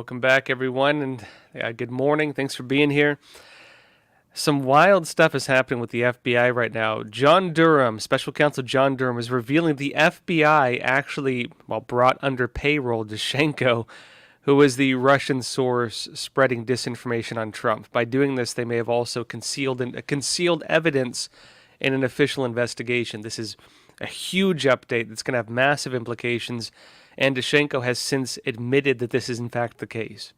Welcome back, everyone, and good morning. Thanks for being here. Some wild stuff is happening with the FBI right now. John Durham, Special Counsel John Durham, is revealing the FBI actually, brought under payroll Disinfo, who was the Russian source spreading disinformation on Trump. By doing this, they may have also concealed evidence in an official investigation. This is a huge update that's going to have massive implications, and Disinfo has since admitted that this is in fact the case.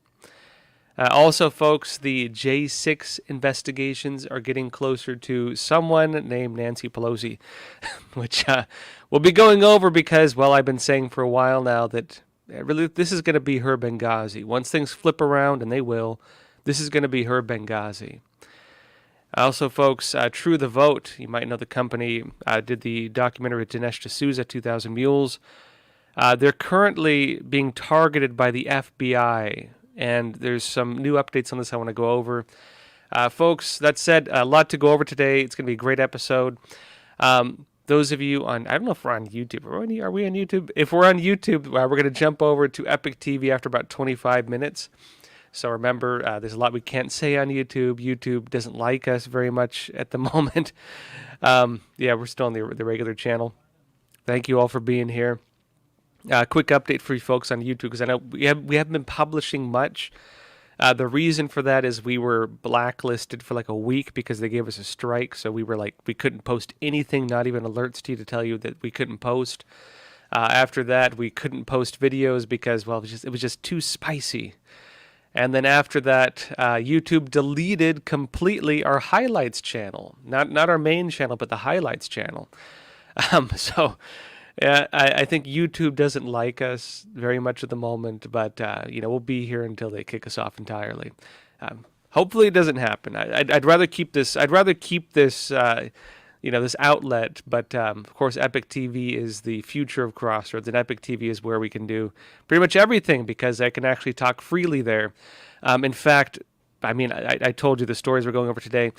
Also, folks, the J6 investigations are getting closer to someone named Nancy Pelosi, which we'll be going over because, I've been saying for a while now that really this is going to be her Benghazi. Once things flip around, and they will, this is going to be her Benghazi. Also, folks, True the Vote, you might know the company, did the documentary with Dinesh D'Souza, 2,000 Mules. They're currently being targeted by the FBI, and there's some new updates on this I want to go over. Folks, that said, a lot to go over today. It's going to be a great episode. Those of you on, I don't know if we're on YouTube. Are we on YouTube? If we're on YouTube, we're going to jump over to Epic TV after about 25 minutes. So remember, there's a lot we can't say on YouTube. YouTube doesn't like us very much at the moment. We're still on the regular channel. Thank you all for being here. Quick update for you folks on YouTube, because I know we haven't been publishing much. The reason for that is we were blacklisted for like a week because they gave us a strike. So we couldn't post anything, not even alerts to you to tell you that we couldn't post. After that, we couldn't post videos because, it was just too spicy. And then after that, YouTube deleted completely our highlights channel. Not our main channel, but the highlights channel. I think YouTube doesn't like us very much at the moment, but we'll be here until they kick us off entirely. Hopefully, it doesn't happen. I'd rather keep this. This outlet. But of course, Epic TV is the future of Crossroads, and Epic TV is where we can do pretty much everything because I can actually talk freely there. In fact, I told you the stories we're going over today.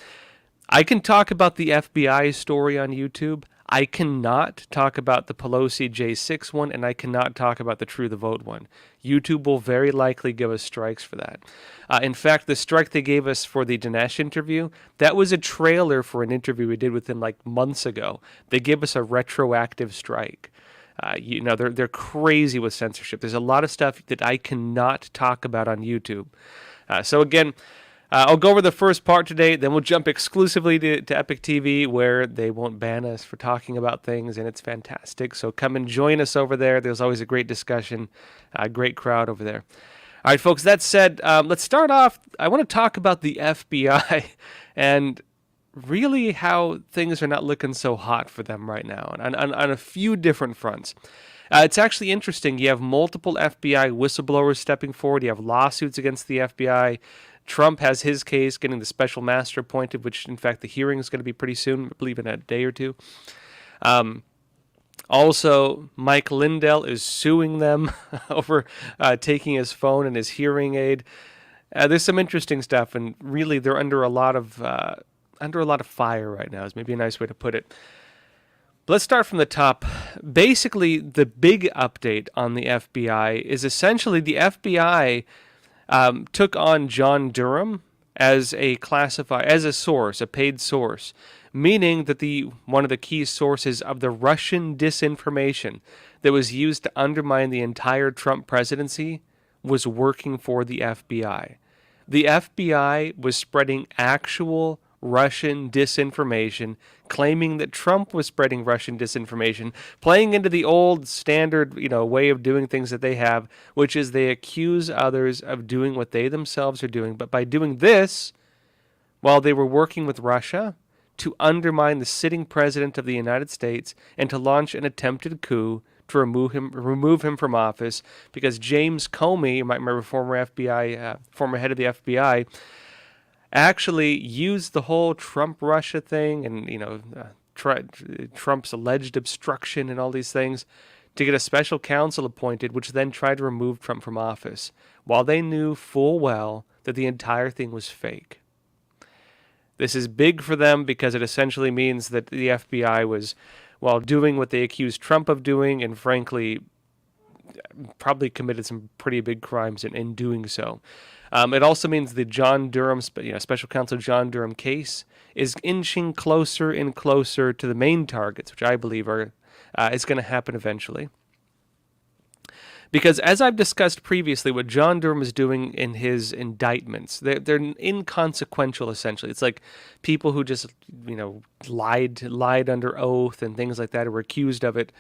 I can talk about the FBI story on YouTube. I cannot talk about the Pelosi J6 one, and I cannot talk about the True the Vote one. YouTube will very likely give us strikes for that. In fact, the strike they gave us for the Dinesh interview, that was a trailer for an interview we did with him like months ago. They gave us a retroactive strike. They're crazy with censorship. There's a lot of stuff that I cannot talk about on YouTube. So again, I'll go over the first part today, then we'll jump exclusively to Epic TV, where they won't ban us for talking about things, and it's fantastic. So come and join us over there. There's always a great discussion, a great crowd over there. All right, folks, that said, let's start off. I want to talk about the FBI and really how things are not looking so hot for them right now on a few different fronts. It's actually interesting. You have multiple FBI whistleblowers stepping forward. You have lawsuits against the FBI. Trump has his case, getting the special master appointed, which, in fact, the hearing is going to be pretty soon, I believe in a day or two. Also, Mike Lindell is suing them over taking his phone and his hearing aid. There's some interesting stuff, and really, they're under a lot of fire right now. Is maybe a nice way to put it. But let's start from the top. Basically, the big update on the FBI is essentially the FBI took on John Durham as a source, a paid source, meaning that one of the key sources of the Russian disinformation that was used to undermine the entire Trump presidency was working for the FBI. The FBI was spreading actual Russian disinformation, claiming that Trump was spreading Russian disinformation, playing into the old standard, way of doing things that they have, which is they accuse others of doing what they themselves are doing. But by doing this, while they were working with Russia to undermine the sitting president of the United States and to launch an attempted coup to remove him from office, because James Comey, you might remember, former head of the FBI, actually used the whole Trump-Russia thing and, Trump's alleged obstruction and all these things to get a special counsel appointed, which then tried to remove Trump from office, while they knew full well that the entire thing was fake. This is big for them because it essentially means that the FBI was, doing what they accused Trump of doing, and frankly, probably committed some pretty big crimes in doing so. It also means the John Durham, special counsel John Durham case is inching closer and closer to the main targets, which I believe is going to happen eventually. Because as I've discussed previously, what John Durham is doing in his indictments, they're inconsequential, essentially. It's like people who just, lied under oath and things like that, or were accused of it.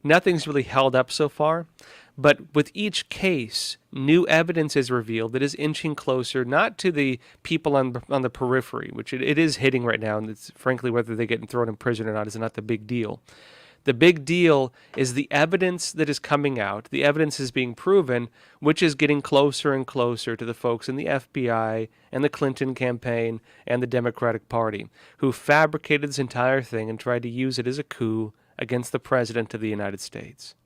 Nothing's really held up so far. But with each case, new evidence is revealed that is inching closer, not to the people on the periphery, which it is hitting right now, and it's frankly whether they get thrown in prison or not is not the big deal. The big deal is the evidence that is coming out. The evidence is being proven, which is getting closer and closer to the folks in the FBI and the Clinton campaign and the Democratic Party who fabricated this entire thing and tried to use it as a coup against the President of the United States.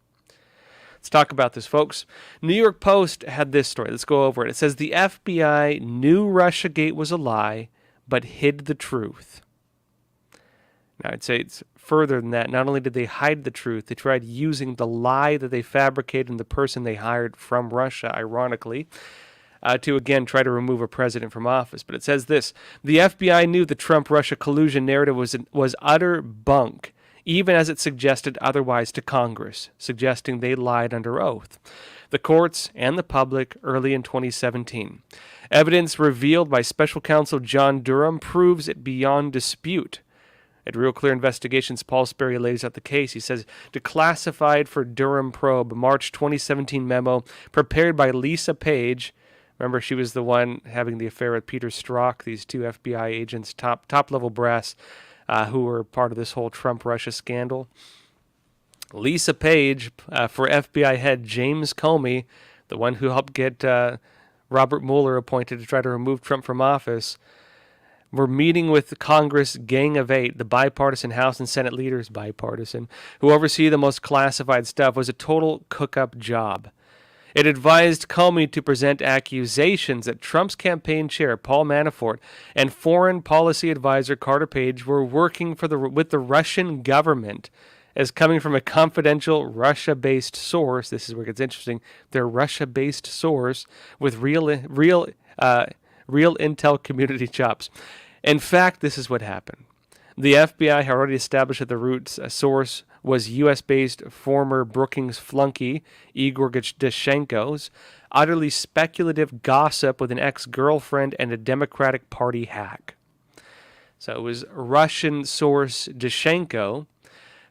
Let's talk about this, folks. New York Post had this story. Let's go over it. It says the FBI knew Russiagate was a lie, but hid the truth. Now, I'd say it's further than that. Not only did they hide the truth, they tried using the lie that they fabricated in the person they hired from Russia, ironically, to again try to remove a president from office. But it says this: the FBI knew the Trump-Russia collusion narrative was utter bunk, even as it suggested otherwise to Congress, suggesting they lied under oath, the courts, and the public early in 2017. Evidence revealed by special counsel John Durham proves it beyond dispute. At Real Clear Investigations, Paul Sperry lays out the case. He says, declassified for Durham probe, March 2017 memo prepared by Lisa Page. Remember, she was the one having the affair with Peter Strzok, these two FBI agents, top-level brass, who were part of this whole Trump-Russia scandal. Lisa Page for FBI head James Comey, the one who helped get Robert Mueller appointed to try to remove Trump from office. We're meeting with the Congress Gang of Eight, the bipartisan House and Senate leaders, who oversee the most classified stuff, was a total cook-up job. It advised Comey to present accusations that Trump's campaign chair, Paul Manafort, and foreign policy advisor Carter Page were working with the Russian government as coming from a confidential Russia-based source. This is where it gets interesting. They're Russia-based source with real intel community chops. In fact, this is what happened. The FBI had already established that the root source was U.S.-based former Brookings flunky Igor Daschenko's utterly speculative gossip with an ex-girlfriend and a Democratic Party hack. So it was Russian source Daschenko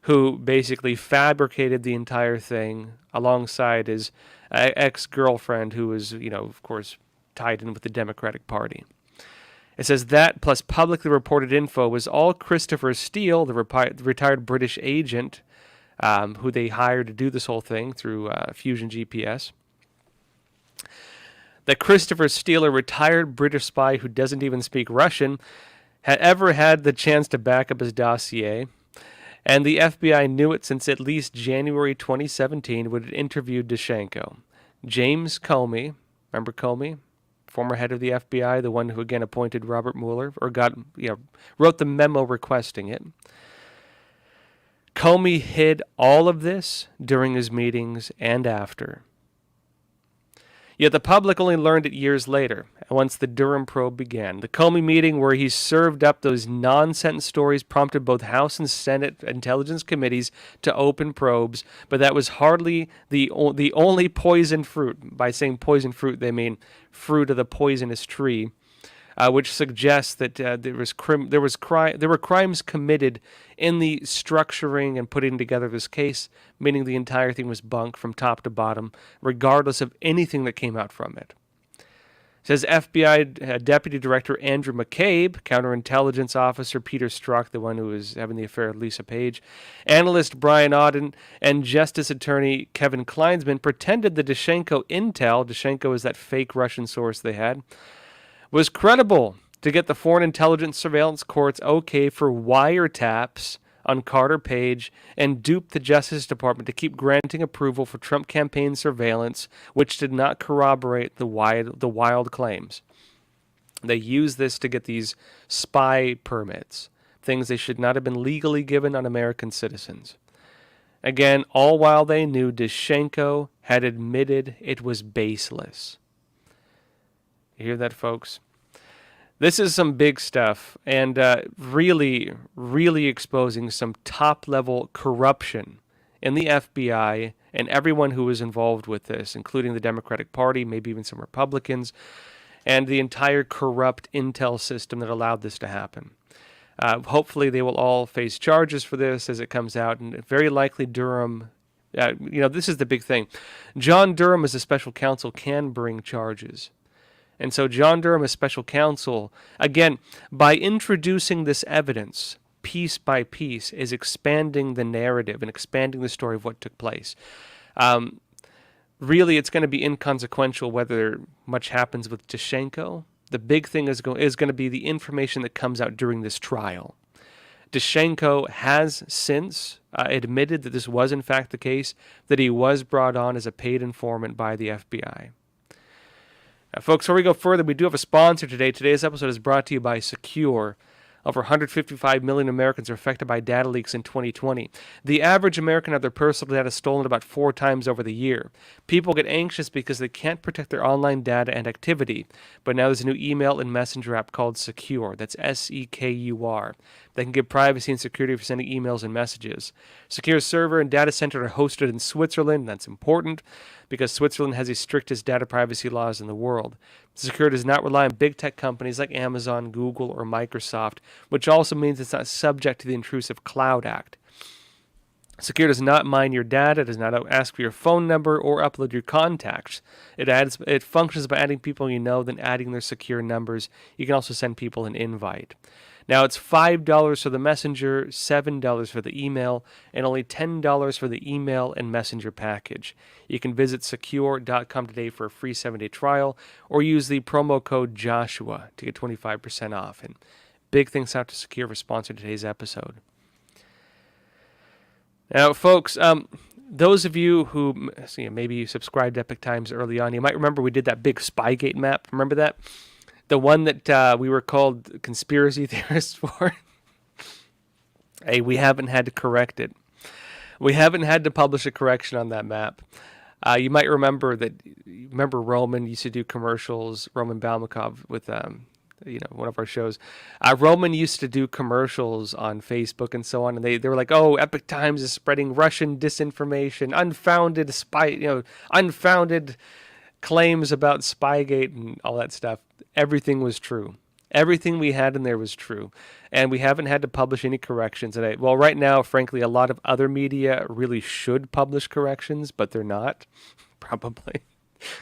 who basically fabricated the entire thing alongside his ex-girlfriend who was, of course, tied in with the Democratic Party. It says that, plus publicly reported info, was all Christopher Steele, the retired British agent who they hired to do this whole thing through Fusion GPS. That Christopher Steele, a retired British spy who doesn't even speak Russian, had ever had the chance to back up his dossier. And the FBI knew it since at least January 2017 when it interviewed Daschenko. James Comey, remember Comey? Former head of the FBI, the one who again appointed Robert Mueller, or wrote the memo requesting it. Comey hid all of this during his meetings and after. Yet the public only learned it years later, once the Durham probe began. The Comey meeting where he served up those nonsense stories prompted both House and Senate Intelligence Committees to open probes, but that was hardly the only poison fruit. By saying poison fruit, they mean fruit of the poisonous tree, which suggests that there were crimes committed in the structuring and putting together this case, meaning the entire thing was bunk from top to bottom, regardless of anything that came out from it. Says FBI Deputy Director Andrew McCabe, Counterintelligence Officer Peter Strzok, the one who was having the affair with Lisa Page, Analyst Brian Auden, and Justice Attorney Kevin Kleinsman pretended the Daschenko is that fake Russian source they had, was credible to get the Foreign Intelligence Surveillance Court's okay for wiretaps on Carter Page and duped the Justice Department to keep granting approval for Trump campaign surveillance, which did not corroborate the wild claims. They used this to get these spy permits, things they should not have been legally given on American citizens. Again, all while they knew Daschenko had admitted it was baseless. You hear that, folks? This is some big stuff, and really, really exposing some top-level corruption in the FBI and everyone who was involved with this, including the Democratic Party, maybe even some Republicans, and the entire corrupt intel system that allowed this to happen. Hopefully they will all face charges for this as it comes out, and very likely Durham, this is the big thing. John Durham as a special counsel can bring charges. And so John Durham as special counsel, again, by introducing this evidence piece by piece, is expanding the narrative and expanding the story of what took place. Really, it's going to be inconsequential whether much happens with Disinfo. The big thing is going to be the information that comes out during this trial. Disinfo has since admitted that this was in fact the case, that he was brought on as a paid informant by the FBI. Now, folks, before we go further, we do have a sponsor today. Today's episode is brought to you by Secure. Over 155 million Americans are affected by data leaks in 2020. The average American had their personal data stolen about 4 times over the year. People get anxious because they can't protect their online data and activity. But now there's a new email and messenger app called Secure. That's Secur. That can give privacy and security for sending emails and messages. Secure's server and data center are hosted in Switzerland. That's important because Switzerland has the strictest data privacy laws in the world. Secure does not rely on big tech companies like Amazon, Google, or Microsoft, which also means it's not subject to the Intrusive Cloud Act. Secure does not mine your data, does not ask for your phone number or upload your contacts. It functions by adding people you know, then adding their secure numbers. You can also send people an invite. Now, it's $5 for the messenger, $7 for the email, and only $10 for the email and messenger package. You can visit secure.com today for a free 7-day trial, or use the promo code Joshua to get 25% off. And big thanks out to Secure for sponsoring today's episode. Now, folks, those of you who maybe you subscribed to Epic Times early on, you might remember we did that big Spygate map. Remember that? The one that we were called conspiracy theorists for. Hey, we haven't had to correct it. We haven't had to publish a correction on that map. You might remember Roman used to do commercials, Roman Balmakov with one of our shows. Roman used to do commercials on Facebook and so on, and they were like, "Oh, Epic Times is spreading Russian disinformation, unfounded claims about Spygate and all that stuff." Everything was true. Everything we had in there was true. And we haven't had to publish any corrections. And right now, frankly, a lot of other media really should publish corrections, but they're not, probably,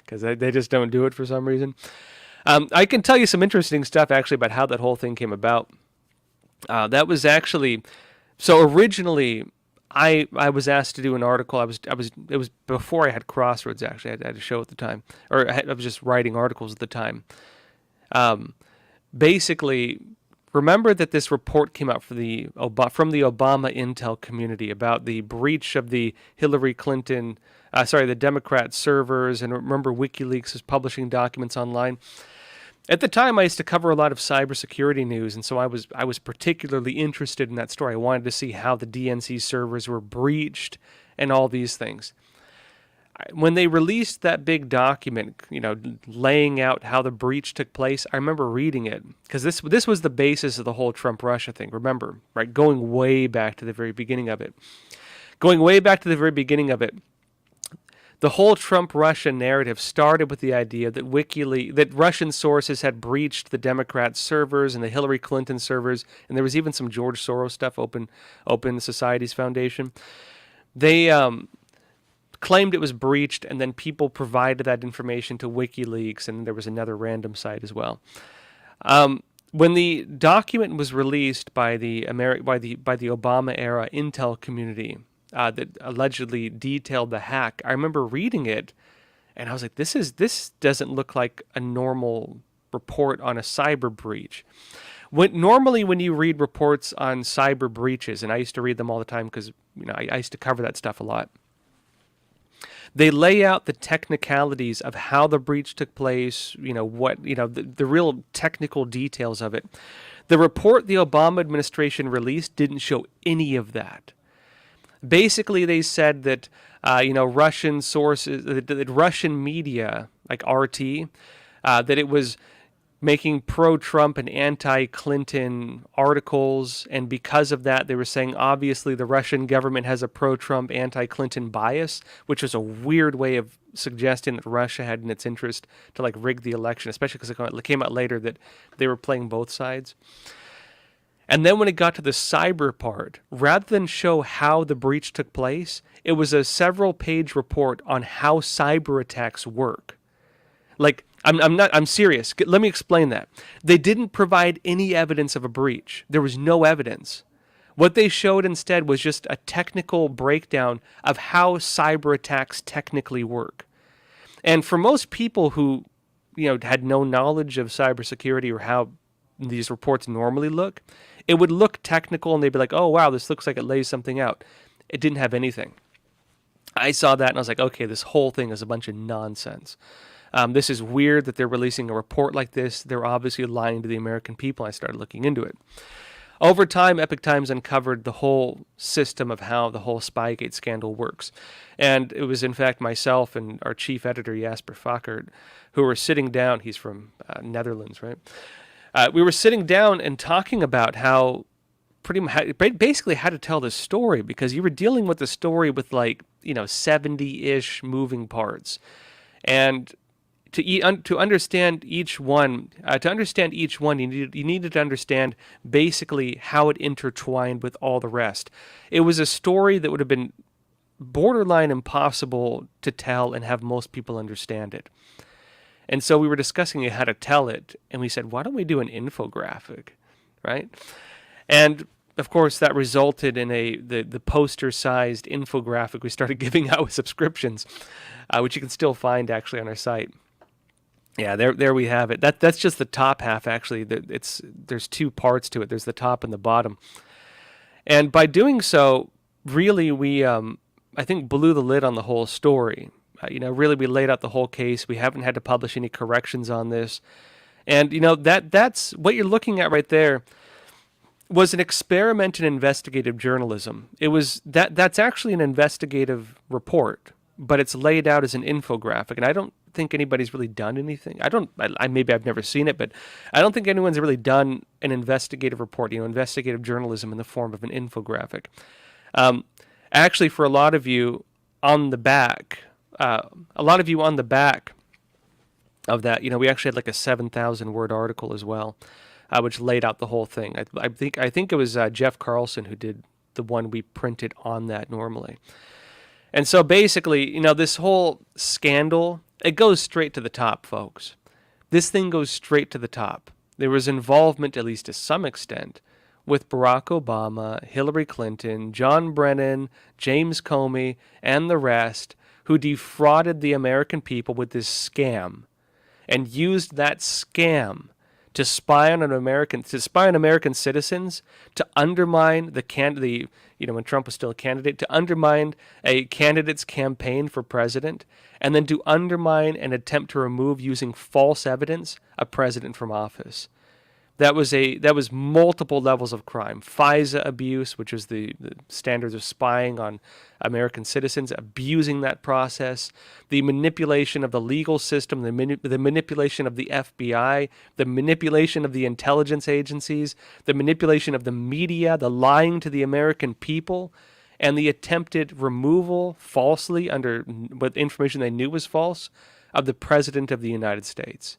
because they just don't do it for some reason. I can tell you some interesting stuff, actually, about how that whole thing came about. That was actually... So originally, I was asked to do an article. It was before I had Crossroads, actually. I had a show at the time. Or I was just writing articles at the time. Basically, remember that this report came out from the Obama intel community about the breach of the Hillary Clinton, the Democrat servers, and remember WikiLeaks was publishing documents online. At the time, I used to cover a lot of cybersecurity news, and so I was particularly interested in that story. I wanted to see how the DNC servers were breached and all these things. When they released that big document, laying out how the breach took place, I remember reading it because this was the basis of the whole Trump-Russia thing. Remember, right? Going way back to the very beginning of it. The whole Trump-Russia narrative started with the idea that that Russian sources had breached the Democrat servers and the Hillary Clinton servers, and there was even some George Soros stuff, Open Society's foundation. They claimed it was breached, and then people provided that information to WikiLeaks, and there was another random site as well. When the document was released by the Obama era intel community that allegedly detailed the hack, I remember reading it, and I was like, "This doesn't look like a normal report on a cyber breach." Normally, when you read reports on cyber breaches, and I used to read them all the time because I used to cover that stuff a lot. They lay out the technicalities of how the breach took place, the real technical details of it. The report the Obama administration released didn't show any of that. Basically, they said that Russian sources, that Russian media like RT, that it was making pro-Trump and anti-Clinton articles, and because of that, they were saying obviously the Russian government has a pro-Trump, anti-Clinton bias, which was a weird way of suggesting that Russia had in its interest to like rig the election, especially because it came out later that they were playing both sides. And then when it got to the cyber part, rather than show how the breach took place, it was a several-page report on how cyber attacks work. Like, I'm serious. Let me explain that. They didn't provide any evidence of a breach. There was no evidence. What they showed instead was just a technical breakdown of how cyber attacks technically work. And for most people who, had no knowledge of cybersecurity or how these reports normally look, it would look technical and they'd be like, oh, wow, this looks like it lays something out. It didn't have anything. I saw that and I was like, okay, this whole thing is a bunch of nonsense. This is weird that they're releasing a report like this. They're obviously lying to the American people. I started looking into it. Over time, Epoch Times uncovered the whole system of how the whole Spygate scandal works. And it was, in fact, myself and our chief editor, Jasper Fokkert, who were sitting down. He's from Netherlands, right? We were sitting down and talking about how basically how to tell this story, because you were dealing with the story with 70-ish moving parts. And to understand each one, you needed to understand basically how it intertwined with all the rest. It was a story that would have been borderline impossible to tell and have most people understand it. And so we were discussing how to tell it, and we said, why don't we do an infographic, right? And of course, that resulted in the poster-sized infographic we started giving out with subscriptions, which you can still find actually on our site. Yeah, there we have it. That's just the top half, actually. There's two parts to it. There's the top and the bottom. And by doing so, really, we, I think, blew the lid on the whole story. Really, we laid out the whole case. We haven't had to publish any corrections on this. And, that's what you're looking at right there was an experiment in investigative journalism. It was that's actually an investigative report, but it's laid out as an infographic. And I don't think anybody's really done anything. Maybe I've never seen it, but I don't think anyone's really done an investigative report, investigative journalism in the form of an infographic. Actually, for a lot of you on the back of that, we actually had like a 7,000 word article as well, which laid out the whole thing. I think it was Jeff Carlson who did the one we printed on that normally. And so basically, this whole scandal, it goes straight to the top, folks. This thing goes straight to the top. There was involvement, at least to some extent, with Barack Obama, Hillary Clinton, John Brennan, James Comey, and the rest, who defrauded the American people with this scam and used that scam to spy on American citizens, to undermine when Trump was still a candidate, to undermine a candidate's campaign for president, and then to undermine and attempt to remove, using false evidence, a president from office. That was multiple levels of crime. FISA abuse, which is the standards of spying on American citizens, abusing that process, the manipulation of the legal system, the manipulation of the FBI, the manipulation of the intelligence agencies, the manipulation of the media, the lying to the American people, and the attempted removal falsely with information they knew was false of the President of the United States.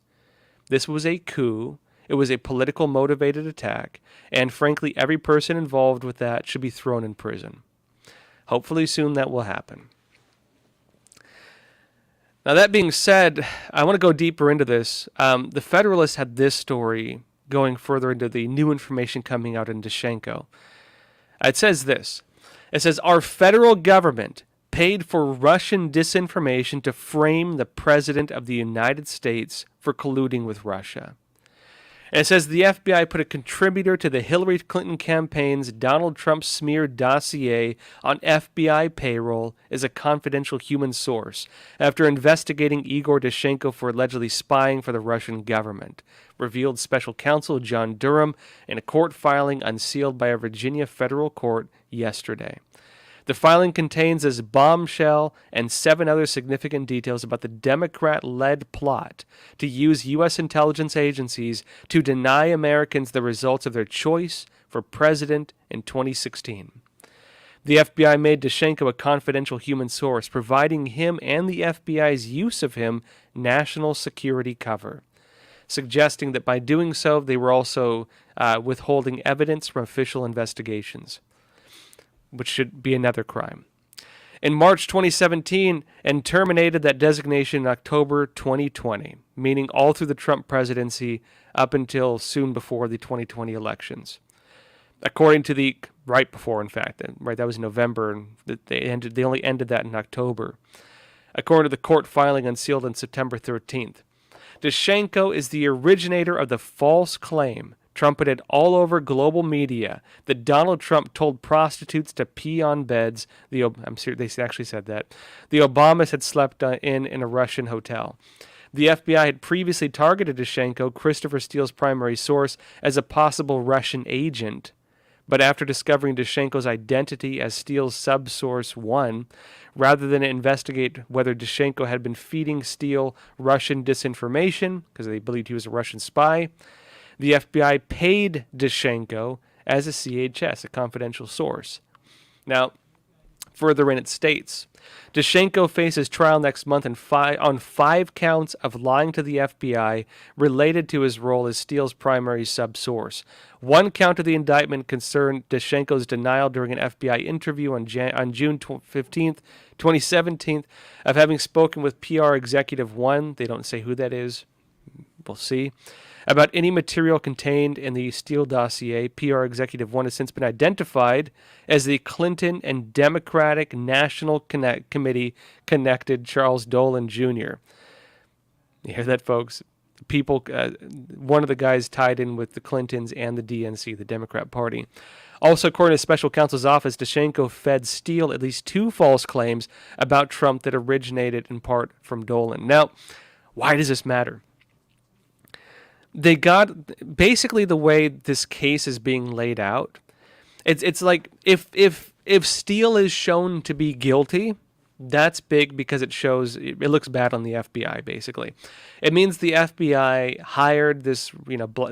This was a coup. It was a political motivated attack, and frankly, every person involved with that should be thrown in prison. Hopefully soon that will happen. Now, that being said, I want to go deeper into this. The Federalist had this story going further into the new information coming out in Disinfo. It says this. It says, our federal government paid for Russian disinformation to frame the President of the United States for colluding with Russia. And it says the FBI put a contributor to the Hillary Clinton campaign's Donald Trump smear dossier on FBI payroll as a confidential human source after investigating Igor Disinfo for allegedly spying for the Russian government, revealed special counsel John Durham in a court filing unsealed by a Virginia federal court yesterday. The filing contains this bombshell and 7 other significant details about the Democrat-led plot to use U.S. intelligence agencies to deny Americans the results of their choice for president in 2016. The FBI made Disinfo a confidential human source, providing him and the FBI's use of him national security cover, suggesting that by doing so, they were also withholding evidence from official investigations, which should be another crime. In March 2017, and terminated that designation in October 2020, meaning all through the Trump presidency up until soon before the 2020 elections. According to the, right before, in fact, right, that was November, and they only ended that in October. According to the court filing unsealed on September 13th. Disinfo is the originator of the false claim, trumpeted all over global media, that Donald Trump told prostitutes to pee on beds. I'm serious, they actually said that. The Obamas had slept in a Russian hotel. The FBI had previously targeted Disinfo, Christopher Steele's primary source, as a possible Russian agent. But after discovering Disinfo's identity as Steele's subsource 1, rather than investigate whether Disinfo had been feeding Steele Russian disinformation, because they believed he was a Russian spy, the FBI paid Disinfo as a CHS, a confidential source. Now, further in, it states, Disinfo faces trial next month on 5 counts of lying to the FBI related to his role as Steele's primary subsource. 1 count of the indictment concerned Disinfo's denial during an FBI interview on June 15th, 2017, of having spoken with PR Executive 1, they don't say who that is, we'll see, about any material contained in the Steele dossier. PR Executive 1 has since been identified as the Clinton and Democratic National Committee connected Charles Dolan Jr. You hear that, folks? People, one of the guys tied in with the Clintons and the DNC, the Democrat Party. Also, according to special counsel's office, Disinfo fed Steele at least 2 false claims about Trump that originated in part from Dolan. Now, why does this matter? They got basically the way this case is being laid out. It's like if Steele is shown to be guilty, that's big because it shows it looks bad on the FBI. Basically, it means the FBI hired this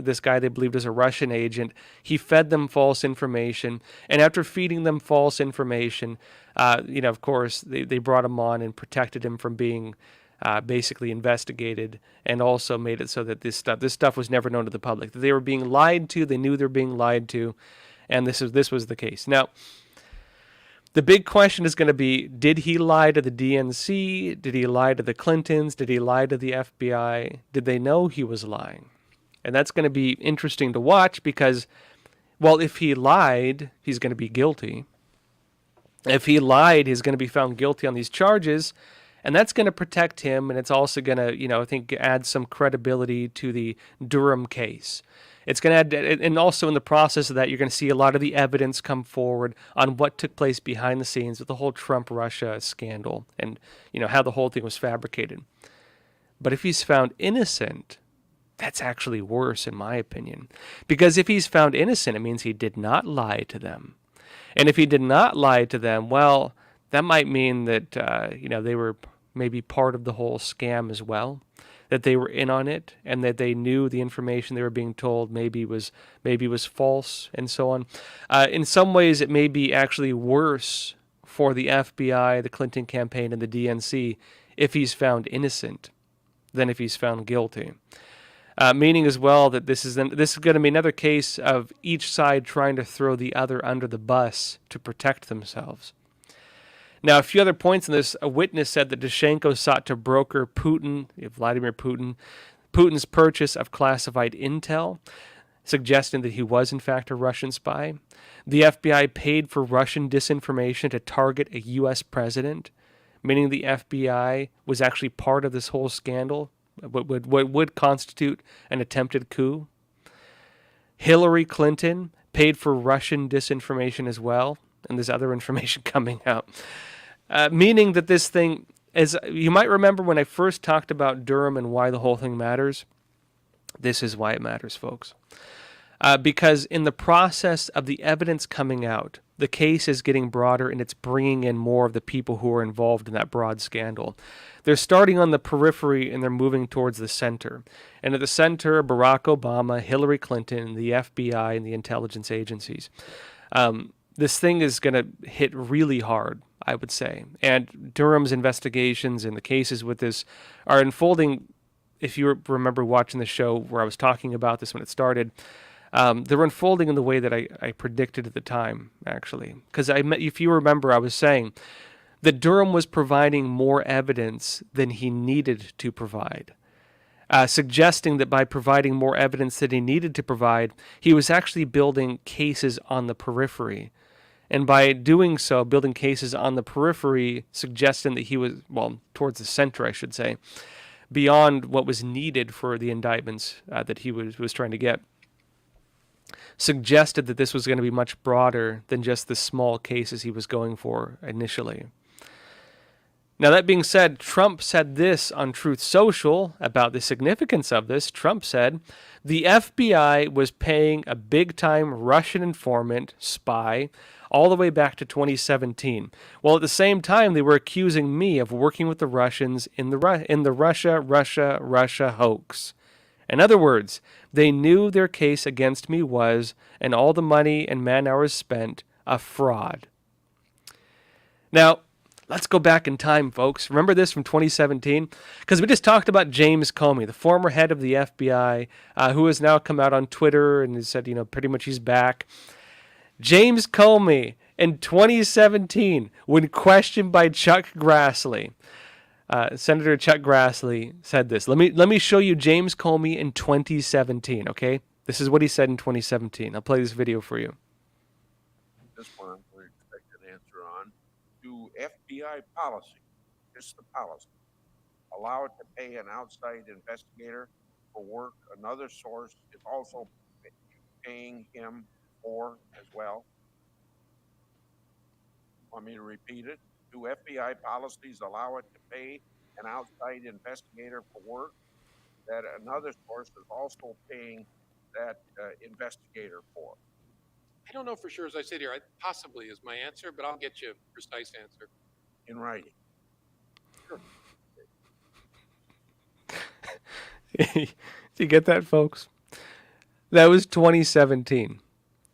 this guy they believed was a Russian agent. He fed them false information, and after feeding them false information, of course they brought him on and protected him from being basically investigated, and also made it so that this stuff was never known to the public. That they were being lied to. They knew they were being lied to, and this was the case. Now, the big question is going to be, did he lie to the DNC? Did he lie to the Clintons? Did he lie to the FBI? Did they know he was lying? And that's going to be interesting to watch because, well, if he lied, he's going to be guilty. If he lied, he's going to be found guilty on these charges, and that's going to protect him, and it's also going to, I think, add some credibility to the Durham case. It's going to add, and also in the process of that, you're going to see a lot of the evidence come forward on what took place behind the scenes with the whole Trump-Russia scandal and, how the whole thing was fabricated. But if he's found innocent, that's actually worse, in my opinion. Because if he's found innocent, it means he did not lie to them. And if he did not lie to them, well, that might mean that, they were maybe part of the whole scam as well, that they were in on it, and that they knew the information they were being told maybe was false, and so on. In some ways, it may be actually worse for the FBI, the Clinton campaign, and the DNC if he's found innocent than if he's found guilty. Meaning as well that this is going to be another case of each side trying to throw the other under the bus to protect themselves. Now, a few other points in this. A witness said that Disinfo sought to broker Vladimir Putin's purchase of classified intel, suggesting that he was, in fact, a Russian spy. The FBI paid for Russian disinformation to target a U.S. president, meaning the FBI was actually part of this whole scandal, what would constitute an attempted coup. Hillary Clinton paid for Russian disinformation as well, and there's other information coming out. Meaning that this thing is, you might remember when I first talked about Durham and why the whole thing matters. This is why it matters, folks. Because in the process of the evidence coming out, the case is getting broader and it's bringing in more of the people who are involved in that broad scandal. They're starting on the periphery and they're moving towards the center. And at the center, Barack Obama, Hillary Clinton, the FBI, and the intelligence agencies. This thing is going to hit really hard, I would say. And Durham's investigations and the cases with this are unfolding. If you remember watching the show where I was talking about this when it started, they were unfolding in the way that I predicted at the time, actually. Because if you remember, I was saying that Durham was providing more evidence than he needed to provide, suggesting that by providing more evidence than he needed to provide, he was actually building cases on the periphery. And by doing so, building cases on the periphery, suggesting that he was, well, towards the center, I should say, beyond what was needed for the indictments that he was trying to get, suggested that this was going to be much broader than just the small cases he was going for initially. Now, that being said, Trump said this on Truth Social about the significance of this. Trump said, the FBI was paying a big-time Russian informant, spy, all the way back to 2017. While at the same time, they were accusing me of working with the Russians in the Russia hoax. In other words, they knew their case against me was, and all the money and man-hours spent, a fraud. Now, let's go back in time, folks. Remember this from 2017? Because we just talked about James Comey, the former head of the FBI, who has now come out on Twitter and has said, pretty much he's back. James Comey, in 2017, when questioned by Chuck Grassley, Senator Chuck Grassley said this. Let me show you James Comey in 2017, okay? This is what he said in 2017. I'll play this video for you. This one we expect an answer on. Do FBI policy, just the policy, allow it to pay an outside investigator for work another source is also paying him for as well? Want me to repeat it? Do FBI policies allow it to pay an outside investigator for work that another source is also paying that investigator for? I don't know for sure, as I sit here. Possibly is my answer, but I'll get you a precise answer. In writing. Sure. Do you get that, folks? That was 2017.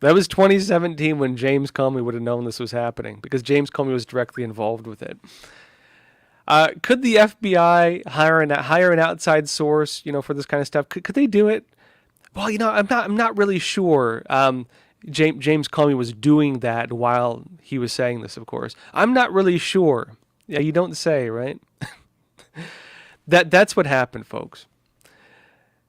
That was 2017 when James Comey would have known this was happening, because James Comey was directly involved with it. Could the FBI hire an outside source, for this kind of stuff? Could they do it? Well, I'm not really sure. James Comey was doing that while he was saying this, of course. I'm not really sure. Yeah, you don't say, right? That's what happened, folks.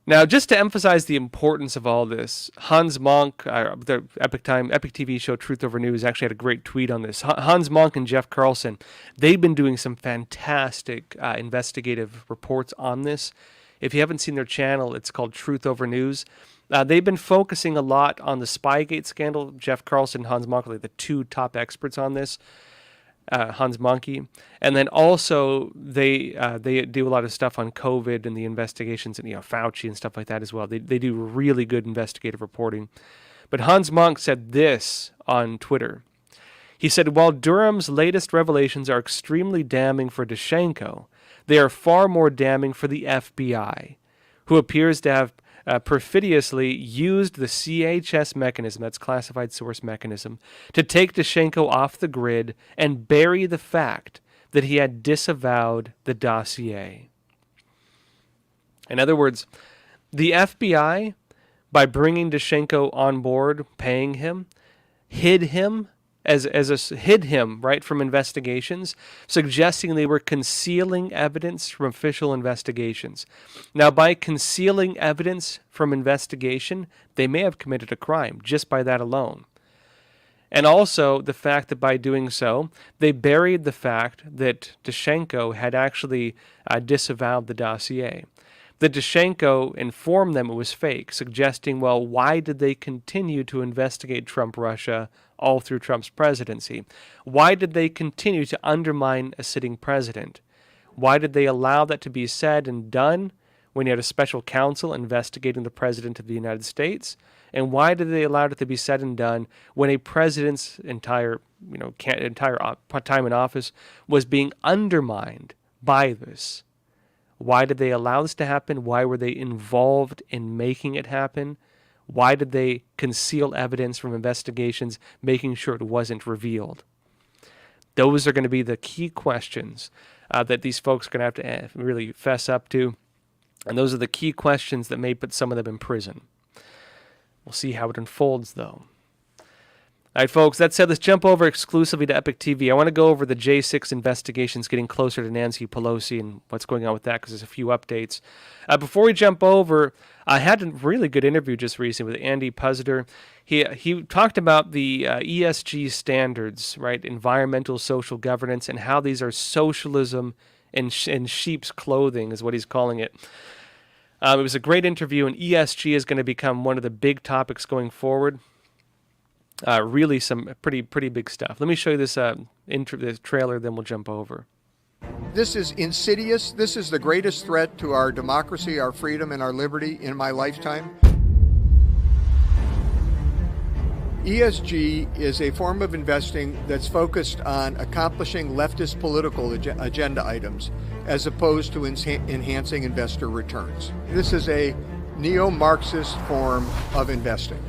Now, just to emphasize the importance of all this, Hans Monk, the Epic TV show Truth Over News, actually had a great tweet on this. Hans Monk and Jeff Carlson, they've been doing some fantastic investigative reports on this. If you haven't seen their channel, it's called Truth Over News. They've been focusing a lot on the Spygate scandal. Jeff Carlson and Hans Monk are the two top experts on this. Hans Monkey, and then also they do a lot of stuff on COVID and the investigations and Fauci and stuff like that as well. They do really good investigative reporting. But Hans Monk said this on Twitter. He said, while Durham's latest revelations are extremely damning for Disinfo, they are far more damning for the FBI, who appears to have perfidiously used the CHS mechanism, that's classified source mechanism, to take Disinfo off the grid and bury the fact that he had disavowed the dossier. In other words, the FBI, by bringing Disinfo on board, paying him, hid him from investigations, suggesting they were concealing evidence from official investigations. Now, by concealing evidence from investigation, they may have committed a crime just by that alone. And also the fact that by doing so, they buried the fact that Disinfo had actually disavowed the dossier. That Disinfo informed them it was fake, suggesting, well, why did they continue to investigate Trump-Russia all through Trump's presidency? Why did they continue to undermine a sitting president? Why did they allow that to be said and done? when you had a special counsel investigating the President of the United States? And why did they allow it to be said and done when a president's entire time in office was being undermined by this? Why did they allow this to happen? Why were they involved in making it happen? Why did they conceal evidence from investigations, making sure it wasn't revealed? Those are going to be the key questions that these folks are going to have to really fess up to. And those are the key questions that may put some of them in prison. We'll see how it unfolds, though. All right, folks, that said, let's jump over exclusively to Epic TV. I want to go over the J6 investigations getting closer to Nancy Pelosi and what's going on with that, because there's a few updates. Before we jump over, I had a really good interview just recently with Andy Puzder. He talked about the ESG standards, right, environmental social governance, and how these are socialism in sheep's clothing is what he's calling it. It was a great interview, and ESG is going to become one of the big topics going forward. Really some pretty big stuff. Let me show you this this trailer, then we'll jump over. This is insidious. This is the greatest threat to our democracy, our freedom, and our liberty in my lifetime. ESG is a form of investing that's focused on accomplishing leftist political agenda items as opposed to enhancing investor returns. This is a neo-Marxist form of investing.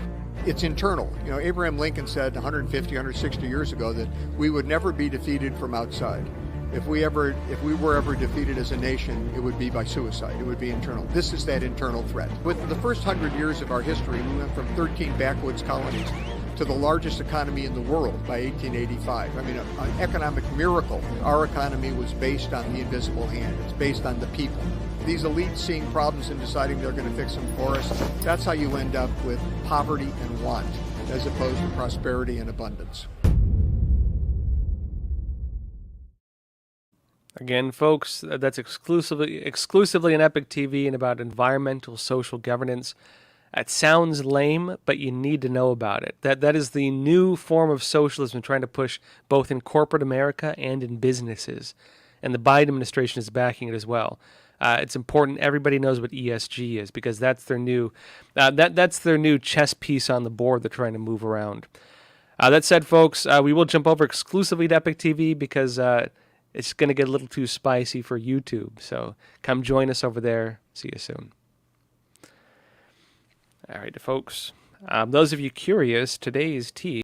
It's internal. You know, Abraham Lincoln said 150, 160 years ago that we would never be defeated from outside. If we were ever defeated as a nation, it would be by suicide. It would be internal. This is that internal threat. With the first 100 years of our history, we went from 13 backwoods colonies to the largest economy in the world by 1885. I mean, an economic miracle. Our economy was based on the invisible hand. It's based on the people. These elites seeing problems and deciding they're going to fix them for us. That's how you end up with poverty and want, as opposed to prosperity and abundance. Again, folks, that's exclusively on Epic TV and about environmental social governance. It sounds lame, but you need to know about it. That is the new form of socialism trying to push both in corporate America and in businesses. And the Biden administration is backing it as well. It's important everybody knows what ESG is, because that's their new that's their new chess piece on the board they're trying to move around. That said, folks, we will jump over exclusively to Epic TV because it's going to get a little too spicy for YouTube. So come join us over there. See you soon. All right, folks. Those of you curious, today's tea